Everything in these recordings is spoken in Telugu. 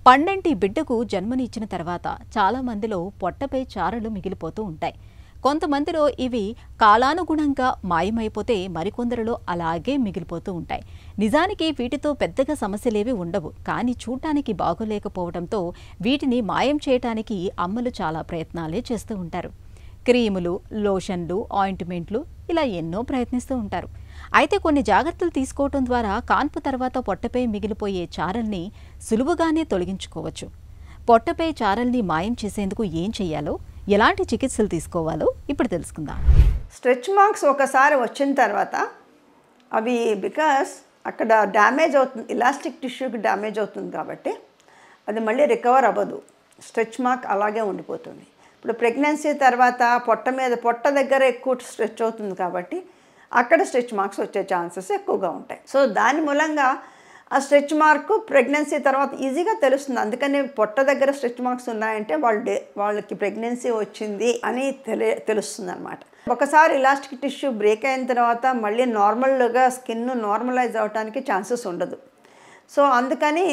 పండంటి బిడ్డకు జన్మనిచ్చిన తర్వాత చాలా మందిలో పొట్టపై చారలు మిగిలిపోతూ ఉంటాయి. కొంతమందిలో ఇవి కాలానుగుణంగా మాయమైపోతే మరికొందరిలో అలాగే మిగిలిపోతూ ఉంటాయి. నిజానికి వీటితో పెద్దగా సమస్యలేవి ఉండవు, కానీ చూడటానికి బాగోలేకపోవడంతో వీటిని మాయం చేయటానికి అమ్మలు చాలా ప్రయత్నాలే చేస్తూ ఉంటారు. క్రీములు, లోషన్లు, ఆయింట్మెంట్లు ఇలా ఎన్నో ప్రయత్నిస్తూ ఉంటారు. అయితే కొన్ని జాగ్రత్తలు తీసుకోవటం ద్వారా కాన్పు తర్వాత పొట్టపై మిగిలిపోయే చారల్ని సులువుగానే తొలగించుకోవచ్చు. పొట్టపై చారల్ని మాయం చేసేందుకు ఏం చేయాలో, ఎలాంటి చికిత్సలు తీసుకోవాలో ఇప్పుడు తెలుసుకుందాం. స్ట్రెచ్ మార్క్స్ ఒకసారి వచ్చిన తర్వాత అవి బికాస్ అక్కడ డ్యామేజ్ అవుతుంది, ఇలాస్టిక్ టిష్యూకి డ్యామేజ్ అవుతుంది కాబట్టి అది మళ్ళీ రికవర్ అవ్వదు. స్ట్రెచ్ మార్క్ అలాగే ఉండిపోతుంది. ఇప్పుడు ప్రెగ్నెన్సీ తర్వాత పొట్ట దగ్గర ఎక్కువ స్ట్రెచ్ అవుతుంది కాబట్టి అక్కడ స్ట్రెచ్ మార్క్స్ వచ్చే ఛాన్సెస్ ఎక్కువగా ఉంటాయి. సో దాని మూలంగా ఆ స్ట్రెచ్ మార్క్ ప్రెగ్నెన్సీ తర్వాత ఈజీగా తెలుస్తుంది. అందుకని పొట్ట దగ్గర స్ట్రెచ్ మార్క్స్ ఉన్నాయంటే వాళ్ళకి ప్రెగ్నెన్సీ వచ్చింది అని తెలుస్తుంది అనమాట. ఒకసారి ఇలాస్టిక్ టిష్యూ బ్రేక్ అయిన తర్వాత మళ్ళీ నార్మల్గా స్కిన్ నార్మలైజ్ అవడానికి ఛాన్సెస్ ఉండదు. సో అందుకని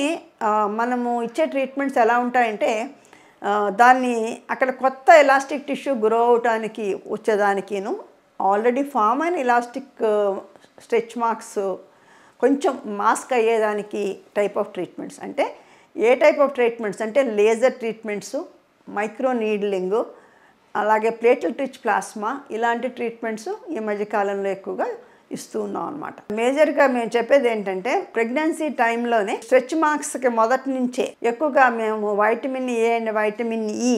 మనము ఇచ్చే ట్రీట్మెంట్స్ ఎలా ఉంటాయంటే దాన్ని అక్కడ కొత్త ఎలాస్టిక్ టిష్యూ గ్రో అవటానికి వచ్చేదానికిను ఆల్రెడీ ఫామ్ అయిన ఇలాస్టిక్ స్ట్రెచ్ మార్క్స్ కొంచెం మాస్క్ అయ్యేదానికి టైప్ ఆఫ్ ట్రీట్మెంట్స్ అంటే ఏ టైప్ ఆఫ్ ట్రీట్మెంట్స్ అంటే లేజర్ ట్రీట్మెంట్స్, మైక్రో నీడ్లింగ్, అలాగే ప్లేటెడ్ రిచ్ ప్లాస్మా ఇలాంటి ట్రీట్మెంట్స్ ఈ మధ్యకాలంలో ఎక్కువగా ఇస్తూ ఉన్నాం అనమాట. మేజర్గా మేము చెప్పేది ఏంటంటే ప్రెగ్నెన్సీ టైంలోనే స్ట్రెచ్ మార్క్స్కి మొదటి నుంచే ఎక్కువగా మేము vitamin A and vitamin E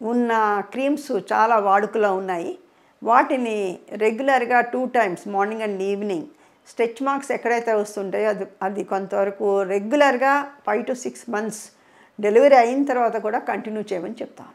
ఉన్న క్రీమ్స్ చాలా వాడుకలో ఉన్నాయి. వాటిని రెగ్యులర్గా 2 times morning and evening stretch marks ఎక్కడైతే వస్తుంటాయో అది కొంతవరకు రెగ్యులర్గా 5 to 6 months డెలివరీ అయిన తర్వాత కూడా కంటిన్యూ చేయమని చెప్తాను.